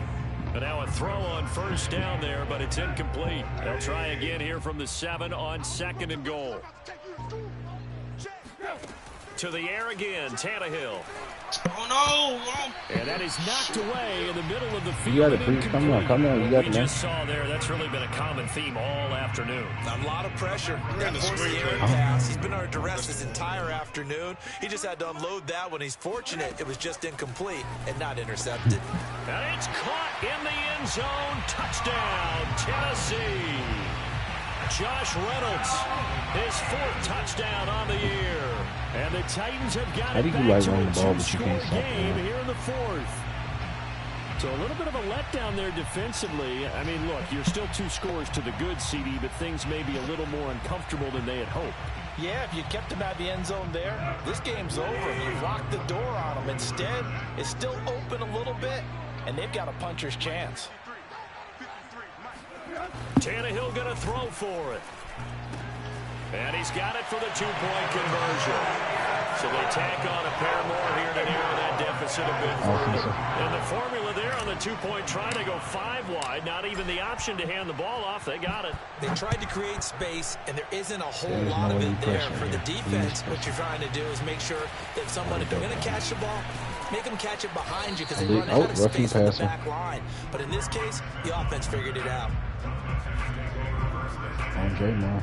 But now a throw on 1st down there, but it's incomplete. They'll try again here from the 7 on 2nd and goal. to the air again, Tannehill. Oh, no. And that is knocked away in the middle of the field. You got it, please. Come on. You got it, We just saw there, that's really been a common theme all afternoon. A lot of pressure. That forced the errant pass. He's been under duress this entire afternoon. He just had to unload that one. He's fortunate it was just incomplete and not intercepted. And it's caught in the end zone. Touchdown, Tennessee. Josh Reynolds, his 4th touchdown on the year. And the Titans have got it back to a 2-score game here in the 4th. So a little bit of a letdown there defensively. I mean, look, you're still 2 scores to the good, CD, but things may be a little more uncomfortable than they had hoped. Yeah, if you kept him at the end zone there, this game's over. You've locked the door on him. Instead, it's still open a little bit, and they've got a puncher's chance. Tannehill going to throw for it. And he's got it for the 2-point conversion. So they tack on a pair more here to narrow that deficit a bit further. And the formula there on the 2-point try to go 5 wide. Not even the option to hand the ball off. They got it. They tried to create space, and there isn't a whole lot of it there. For the defense, what you're trying to do is make sure that someone, if they're going to catch the ball, make them catch it behind you because they run out of space on the back line. But in this case, the offense figured it out. Andre now.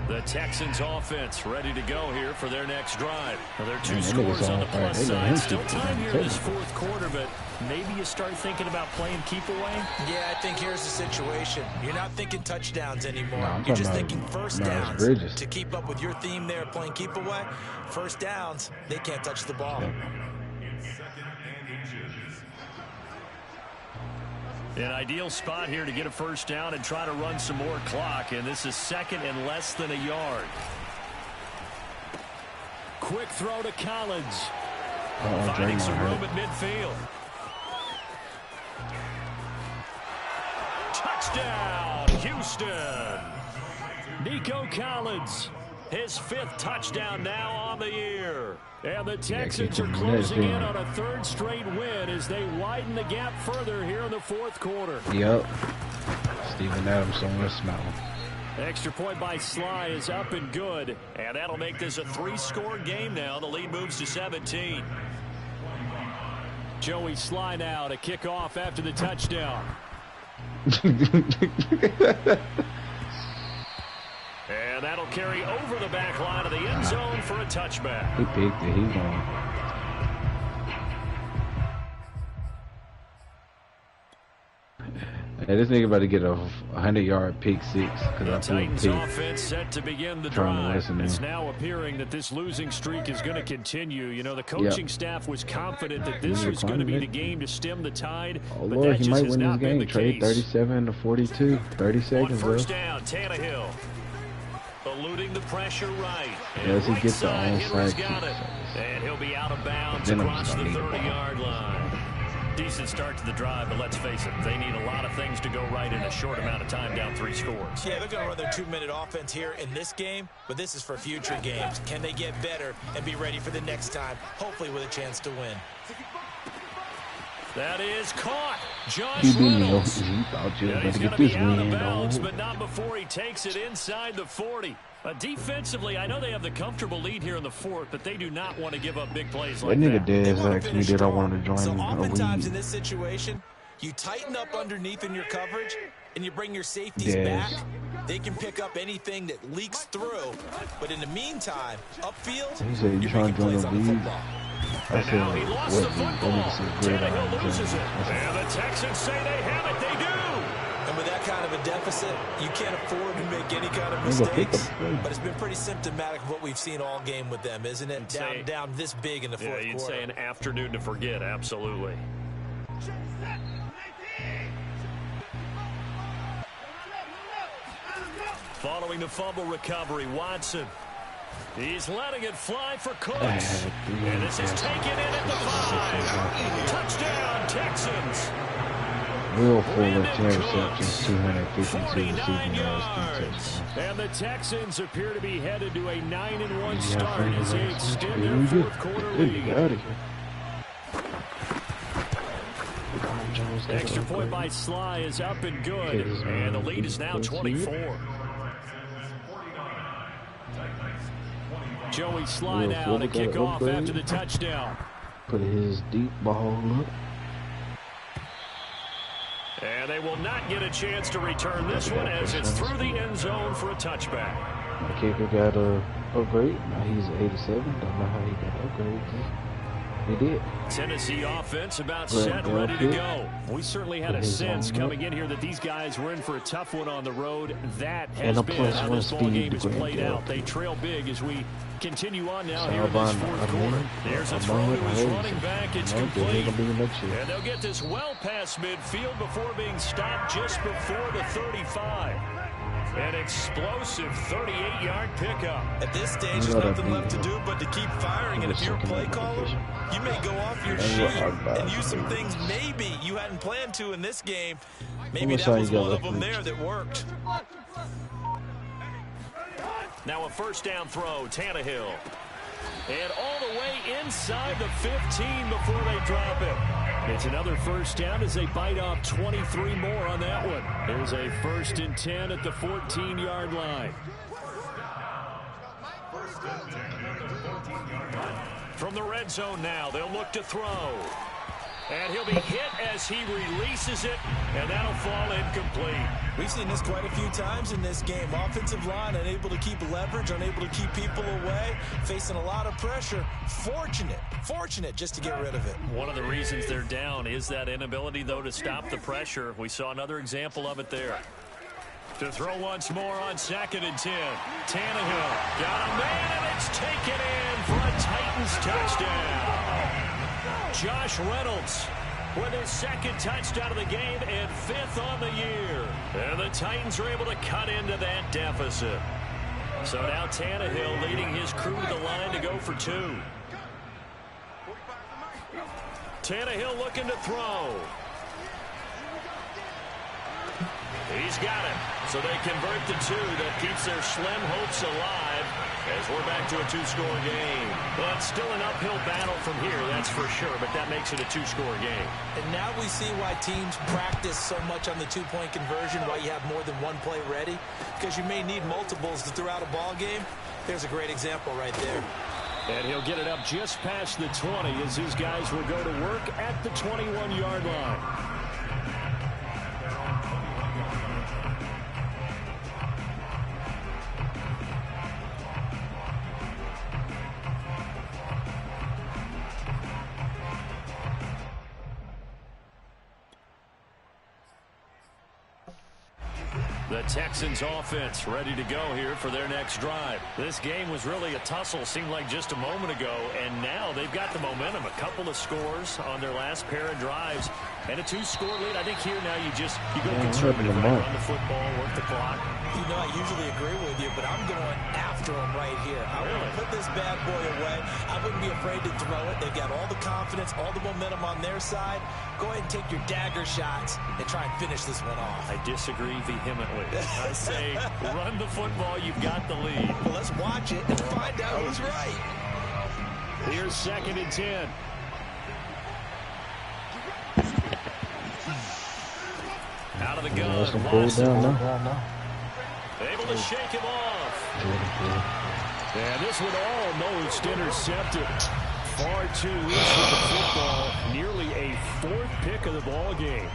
The Texans offense ready to go here for their next drive. Well, they're 2 scores on the plus side. Still time here in this 4th quarter, but maybe you start thinking about playing keep away. Yeah, I think here's the situation. You're not thinking touchdowns anymore. You're just thinking first downs. To keep up with your theme there, playing keep away, first downs, they can't touch the ball. An ideal spot here to get a first down and try to run some more clock, and this is 2nd and less than a yard. Quick throw to Collins. Finding some room at midfield. Touchdown, Houston. Nico Collins, his 5th touchdown now on the year. And the Texans are closing in on a 3rd straight win as they widen the gap further here in the 4th quarter. Yep. Steven Adams on this mountain. Extra point by Sly is up and good. And that'll make this a 3-score game now. The lead moves to 17. Joey Sly now to kick off after the touchdown. And that'll carry over the back line of the end zone for a touchback. He picked it. He's going. Hey, this nigga about to get a 100-yard pick 6 because I threw a pick. Titans offense set to begin the drive. It's now appearing that this losing streak is going to continue. You know, the coaching staff was confident that this was going to be the game to stem the tide. Oh, Lord, he might win this game. Trade 37 to 42. 30 seconds, first down, Tannehill. Eluding the pressure right. As he gets the onside kick. And he'll be out of bounds across the 30-yard line. Decent start to the drive, but let's face it, they need a lot of things to go right in a short amount of time, down 3 scores. Yeah, they're going to run their 2-minute offense here in this game, but this is for future games. Can they get better and be ready for the next time, hopefully with a chance to win? That is caught. Josh Reynolds. He thought you were He's going going to to get be out this of win. bounds, but not before he takes it inside the 40. Defensively, I know they have the comfortable lead here in the 4th, but they do not want to give up big plays like that. That nigga dead asked me did I want to join so him. oftentimes in this situation, you tighten up underneath in your coverage, and you bring your safeties back. They can pick up anything that leaks through, but in the meantime, upfield, he said, you're making plays on the football. I said, Now he lost the football. Tannehill loses it. And the Texans say they have it. They do. And with that kind of a deficit, you can't afford to make any kind of mistakes. But it's been pretty symptomatic of what we've seen all game with them, isn't it? Down this big in the 4th quarter. Yeah, you'd say an afternoon to forget. Absolutely. Following the fumble recovery, Watson. He's letting it fly for Cooks. And this is taken in at the 5. Touchdown, Texans. Will Fuller, 10 receptions, 252 receiving yards, 3 touchdowns. And the Texans appear to be headed to a 9-1 start as they extend their fourth quarter lead. Extra point by Sly is up and good, and the lead is now 24. Joey Sly now to kick off after the touchdown. Put his deep ball up. And they will not get a chance to return this one as it's through the end zone for a touchback. The kicker got a upgrade. Now he's 87. Don't know how he got upgraded. He did. Tennessee offense about set, ready to go. We certainly had a sense coming in here that these guys were in for a tough one on the road. That has been how this ball game is played out. They trail big as we continue on now here in this fourth quarter. There's a throw to his running back. It's complete. And they'll get this well past midfield before being stopped just before the 35. An explosive 38-yard pickup. At this stage, there's nothing left to do but to keep firing. And if you're a play caller, you may go off your sheet and use some things maybe you hadn't planned to in this game. Maybe that was one of them there that worked. Now a first down throw, Tannehill. And all the way inside the 15 before they drop it. It's another first down as they bite off 23 more on that one. There's a 1st and 10 at the 14-yard line. From the red zone now, they'll look to throw. And he'll be hit as he releases it, and that'll fall incomplete. We've seen this quite a few times in this game. Offensive line unable to keep leverage, unable to keep people away, facing a lot of pressure. Fortunate just to get rid of it. One of the reasons they're down is that inability, though, to stop the pressure. We saw another example of it there. To throw once more on 2nd and 10. Tannehill got a man, and it's taken in for a Titans touchdown. Josh Reynolds with his 2nd touchdown of the game and 5th on the year. And the Titans are able to cut into that deficit. So now Tannehill leading his crew to the line to go for 2. Tannehill looking to throw. He's got it. So they convert the 2. That keeps their slim hopes alive as we're back to a 2-score game. Well, it's still an uphill battle from here, that's for sure, but that makes it a 2-score game. And now we see why teams practice so much on the 2-point conversion, why you have more than one play ready, because you may need multiples throughout a ball game. There's a great example right there. And he'll get it up just past the 20 as his guys will go to work at the 21-yard line. The Texans offense ready to go here for their next drive. This game was really a tussle, seemed like just a moment ago, and now they've got the momentum. A couple of scores on their last pair of drives and a 2-score lead. I think here now you go conservative, right? Run the football, work the clock. You know, I usually agree with you, but I'm going after him right here. I want to put this bad boy away. I wouldn't be afraid to throw it. They've got all the confidence, all the momentum on their side. Go ahead and take your dagger shots and try and finish this one off. I disagree vehemently. I say run the football. You've got the lead. Well, let's watch it and find out who's right. Here's 2nd and 10. Out of the gun. Able to shake him off. And this one almost intercepted. Far too loose with the football. Nearly a 4th pick of the ball game.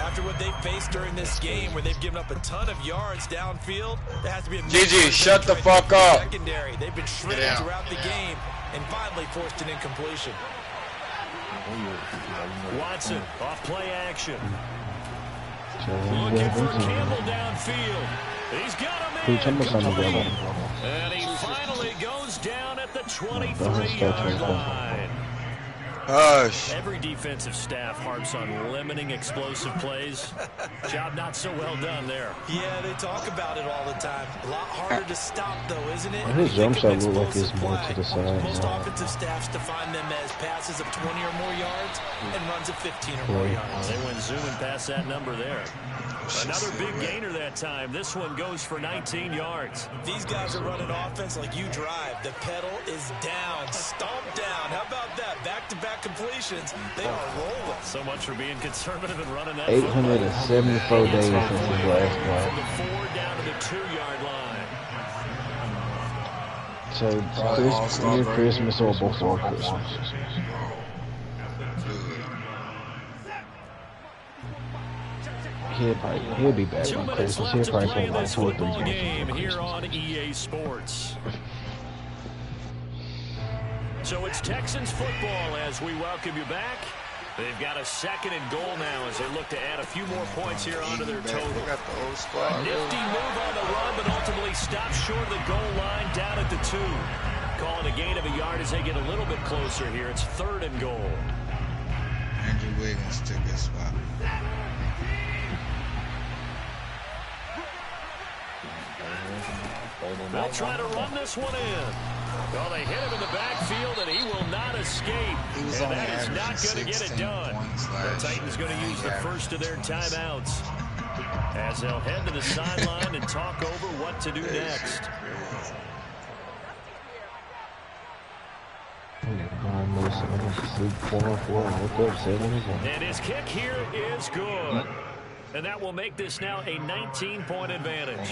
After what they've faced during this game, where they've given up a ton of yards downfield, there has to be a GG, shut the fuck up. Secondary. They've been shredded throughout the game and finally forced an incompletion. Watson off play action. Looking for Campbell downfield. He's got a man. And he finally goes down at the 23-yard line. Hush. Every defensive staff harps on limiting explosive plays. Job not so well done there. Yeah, they talk about it all the time. A lot harder to stop, though, isn't it? His jump shot look like it's more to the side. Most offensive staffs define them as passes of 20 or more yards and runs of 15 or more yards. They went zooming past that number there. Another big gainer that time. This one goes for 19 yards. These guys are running offense like you drive. The pedal is down, stomped down. How about that? Back-to-back completions. They are rolling. So much for being conservative and running that. 874 days since his last play. From the 4 down to the 2-yard line. So near Christmas or before Christmas. He'll be back on Christmas. He'll probably play like 2 or 3 games here on EA Sports. So it's Texans football as we welcome you back. They've got a 2nd and goal now as they look to add a few more points here onto their total. Nifty move on the run, but ultimately stops short of the goal line down at the 2. Calling a gain of a yard as they get a little bit closer here. It's 3rd and goal. Andrew Wiggins took his spot. They'll try to run this one in. Well, they hit him in the backfield, and he will not escape. And that is not going to get it done. The Titans going to use the first of their timeouts as they'll head to the sideline and talk over what to do next. And his kick here is good. And that will make this now a 19-point advantage.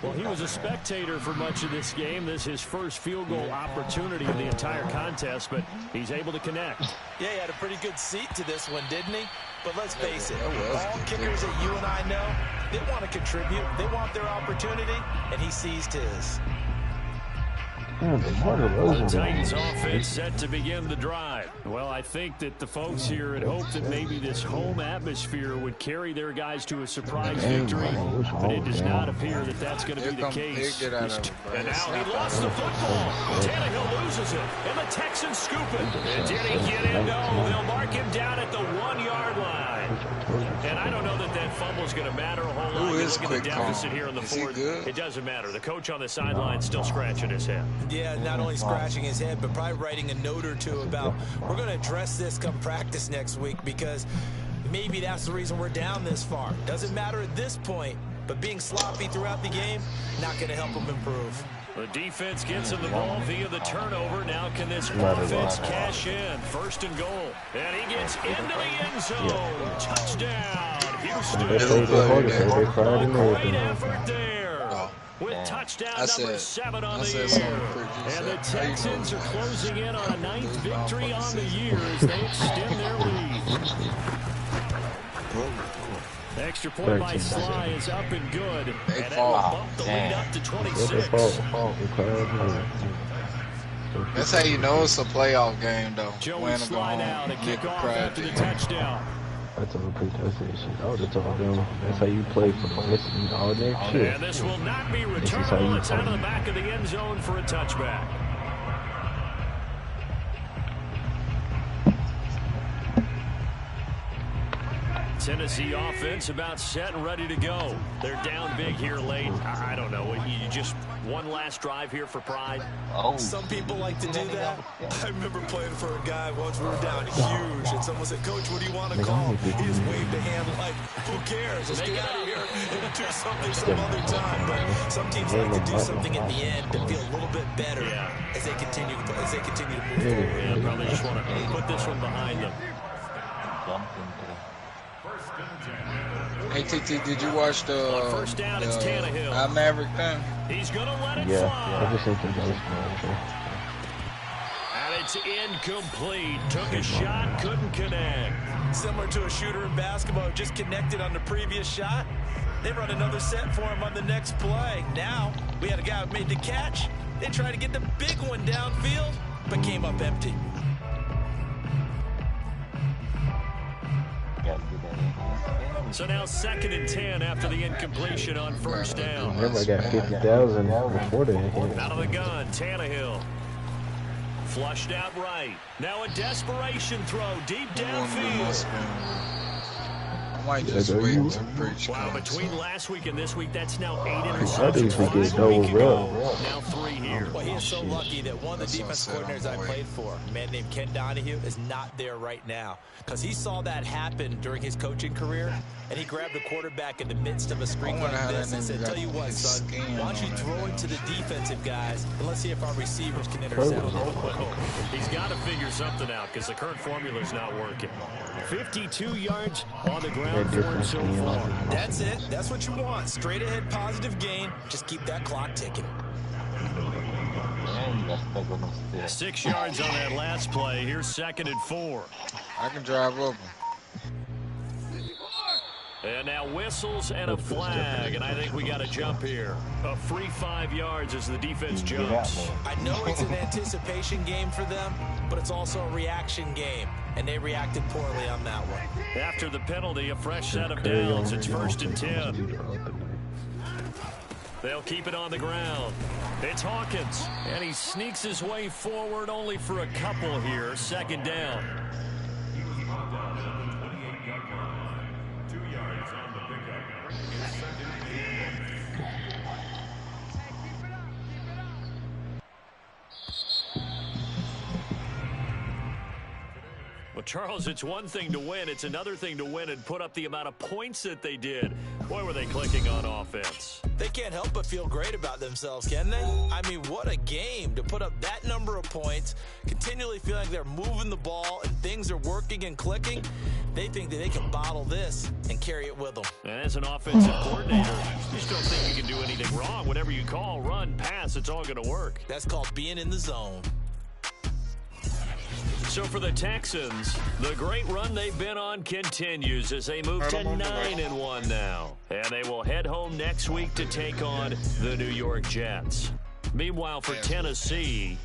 Well, he was a spectator for much of this game. This is his first field goal opportunity of the entire contest, but he's able to connect. Yeah, he had a pretty good seat to this one, didn't he? But let's face it, all kickers that you and I know, they want to contribute. They want their opportunity, and he seized his. The Titans offense set to begin the drive. Well, I think that the folks here had hoped that maybe this home atmosphere would carry their guys to a surprise victory, but it does not appear that that's going to be the case. And now he lost the football. Tannehill loses it, and the Texans scoop it. And did he get in? No, they'll mark him down at the 1-yard line. And I don't know that that fumble is going to matter a whole lot. Look at the deficit here in the 4th. It doesn't matter. The coach on the sideline still scratching his head. Yeah, not only scratching his head, but probably writing a note or two about we're going to address this come practice next week because maybe that's the reason we're down this far. Doesn't matter at this point, but being sloppy throughout the game, not going to help him improve. The defense gets him the ball via the turnover. Now can this offense cash in? 1st and goal. And he gets into the end zone. Touchdown, Houston. Great effort there. With touchdown number 7 on the year. And the Texans are closing in on a 9th victory on the year as they extend their lead. The extra point by Sly is up and good. And that will bump the lead up to 26. That's how you know it's a playoff game, though. Joey slide out and kick off after the touchdown. That's a repeat. That's it. I would have told them that's how you play for all that shit. And this will not be returnable. It's out of the back of the end zone for a touchback. Tennessee offense about set and ready to go. They're down big here late. I don't know. You just one last drive here for pride. Some people like to do that. I remember playing for a guy once we were down huge, and someone said, "Coach, what do you want to call?" He just waved a hand like, "Who cares? Let's get out of here and do something some other time." But some teams like to do something at the end to feel a little bit better as they continue to move forward. Yeah, probably just want to put this one behind them. Hey, TT, did you watch the first down, it's Tannehill. Maverick thing? He's going to let it fly. Yeah, I just think and it's incomplete. Took a shot, couldn't connect. Similar to a shooter in basketball, just connected on the previous shot. They run another set for him on the next play. Now, we had a guy who made the catch. They tried to get the big one downfield, but came up empty. So now 2nd and 10 after the incompletion on first down. Remember, I got 50,000 before that. Out of the gun, Tannehill. Flushed out right. Now a desperation throw deep downfield. I might just wait until Breach Wow, comes. between last week and this week, that's now 8 I interceptions. think we get 5 a week double ago. up. Now 3 here. Well, he is so lucky that one of the That's defense what I coordinators said, I I'm played for, a man named Ken Donahue, is not there right now. Because he saw that happen during his coaching career, and he grabbed the quarterback in the midst of a screen like this and said, tell you what, son, why don't you throw it to the defensive guys, and let's see if our receivers can intercept. He's got to figure something out because the current formula is not working. 52 yards on the ground for him so far. That's it. That's what you want. Straight ahead positive gain. Just keep that clock ticking. 6 yards on that last play. Here's 2nd and 4. I can drive open. And now whistles and a flag, and I think we got a jump here. A free 5 yards as the defense jumps. I know it's an anticipation game for them, but it's also a reaction game, and they reacted poorly on that one. After the penalty, a fresh set of downs. It's 1st and 10. They'll keep it on the ground. It's Hawkins, and he sneaks his way forward only for a couple here. 2nd down. Well, Charles, it's one thing to win. It's another thing to win and put up the amount of points that they did. Boy, were they clicking on offense. They can't help but feel great about themselves, can they? I mean, what a game to put up that number of points, continually feeling like they're moving the ball and things are working and clicking. They think that they can bottle this and carry it with them. And as an offensive coordinator, you just don't think you can do anything wrong. Whatever you call, run, pass, it's all going to work. That's called being in the zone. So for the Texans, the great run they've been on continues as they move to 9-1 now. And they will head home next week to take on the New York Jets. Meanwhile, for Tennessee,